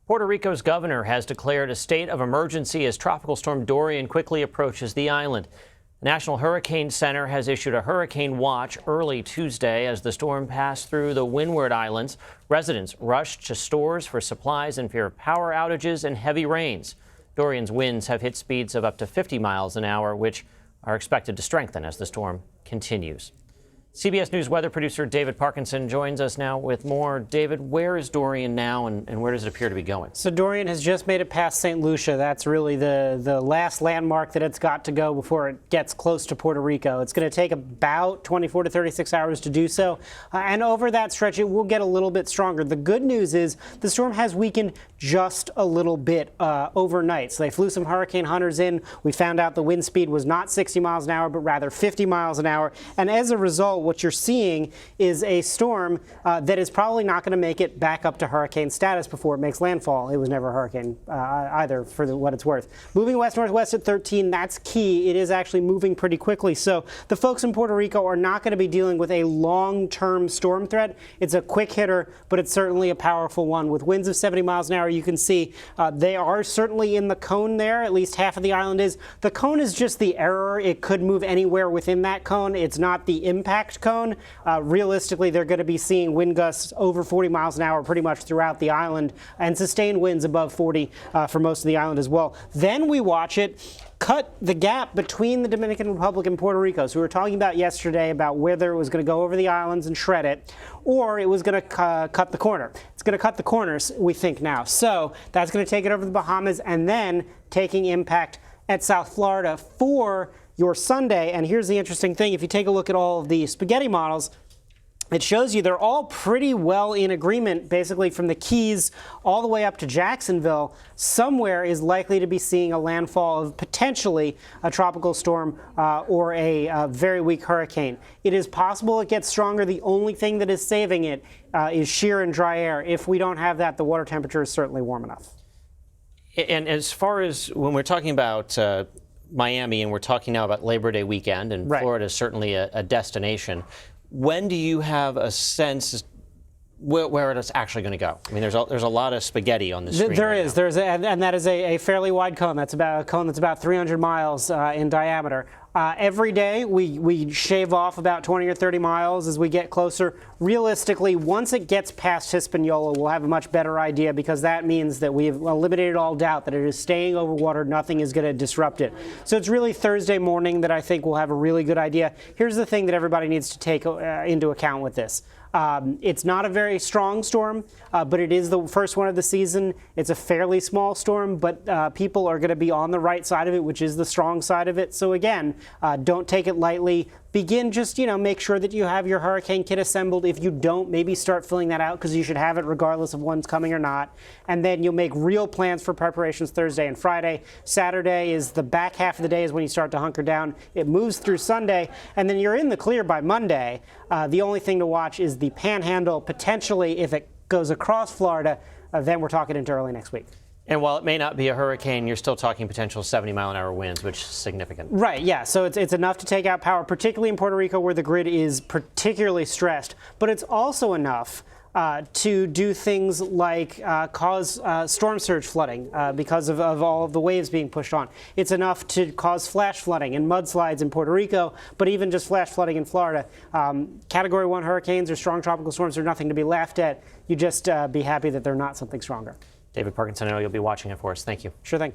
Puerto Rico's governor has declared a state of emergency as Tropical Storm Dorian quickly approaches the island. The National Hurricane Center has issued a hurricane watch early Tuesday as the storm passed through the Windward Islands. Residents rushed to stores for supplies in fear of power outages and heavy rains. Dorian's winds have hit speeds of up to 50 miles an hour, which are expected to strengthen as the storm continues. CBS News weather producer David Parkinson joins us now with more. David, where is Dorian now and where does it appear to be going? So Dorian has just made it past St. Lucia. That's really the last landmark that it's got to go before it gets close to Puerto Rico. It's going to take about 24 to 36 hours to do so. And over that stretch, it will get a little bit stronger. The good news is the storm has weakened just a little bit overnight. So they flew some hurricane hunters in. We found out the wind speed was not 60 miles an hour, but rather 50 miles an hour. And as a result, what you're seeing is a storm that is probably not going to make it back up to hurricane status before it makes landfall. It was never a hurricane either, for what it's worth. Moving west-northwest at 13, that's key. It is actually moving pretty quickly. So the folks in Puerto Rico are not going to be dealing with a long-term storm threat. It's a quick hitter, but it's certainly a powerful one. With winds of 70 miles an hour, you can see they are certainly in the cone there. At least half of the island is. The cone is just the error. It could move anywhere within that cone. It's not the impact cone. Realistically, they're going to be seeing wind gusts over 40 miles an hour pretty much throughout the island and sustained winds above 40 for most of the island as well. Then we watch it cut the gap between the Dominican Republic and Puerto Rico. So we were talking about yesterday about whether it was going to go over the islands and shred it, or it was going to cut the corner. It's going to cut the corners, we think now. So that's going to take it over the Bahamas and then taking impact at South Florida for your Sunday. And here's the interesting thing. If you take a look at all of the spaghetti models, it shows you they're all pretty well in agreement, basically from the Keys all the way up to Jacksonville. Somewhere is likely to be seeing a landfall of potentially a tropical storm or a very weak hurricane. It is possible it gets stronger. The only thing that is saving it is sheer and dry air. If we don't have that, the water temperature is certainly warm enough. And as far as when we're talking about Miami and we're talking now about Labor Day weekend, and right. Florida is certainly a destination. When do you have a sense where it's actually going to go? I mean, there's a lot of spaghetti on the screen. There is, and that is a fairly wide cone. That's about a cone that's about 300 miles in diameter. Every day we shave off about 20 or 30 miles as we get closer. Realistically, once it gets past Hispaniola, we'll have a much better idea, because that means that we've eliminated all doubt that it is staying over water. Nothing is going to disrupt it. So it's really Thursday morning that I think we'll have a really good idea. Here's the thing that everybody needs to take into account with this. It's not a very strong storm, but it is the first one of the season. It's a fairly small storm, but people are going to be on the right side of it, which is the strong side of it. So again, don't take it lightly. Begin just, make sure that you have your hurricane kit assembled. If you don't, maybe start filling that out, because you should have it regardless of when's coming or not. And then you'll make real plans for preparations Thursday and Friday. Saturday is the back half of the day is when you start to hunker down. It moves through Sunday, and then you're in the clear by Monday. The only thing to watch is the panhandle. Potentially, if it goes across Florida, then we're talking into early next week. And while it may not be a hurricane, you're still talking potential 70-mile-an-hour winds, which is significant. Right, yeah. So it's enough to take out power, particularly in Puerto Rico where the grid is particularly stressed. But it's also enough to do things like cause storm surge flooding because of all of the waves being pushed on. It's enough to cause flash flooding and mudslides in Puerto Rico, but even just flash flooding in Florida. Category 1 hurricanes or strong tropical storms are nothing to be laughed at. You just be happy that they're not something stronger. David Parkinson, I know you'll be watching it for us. Thank you. Sure thing.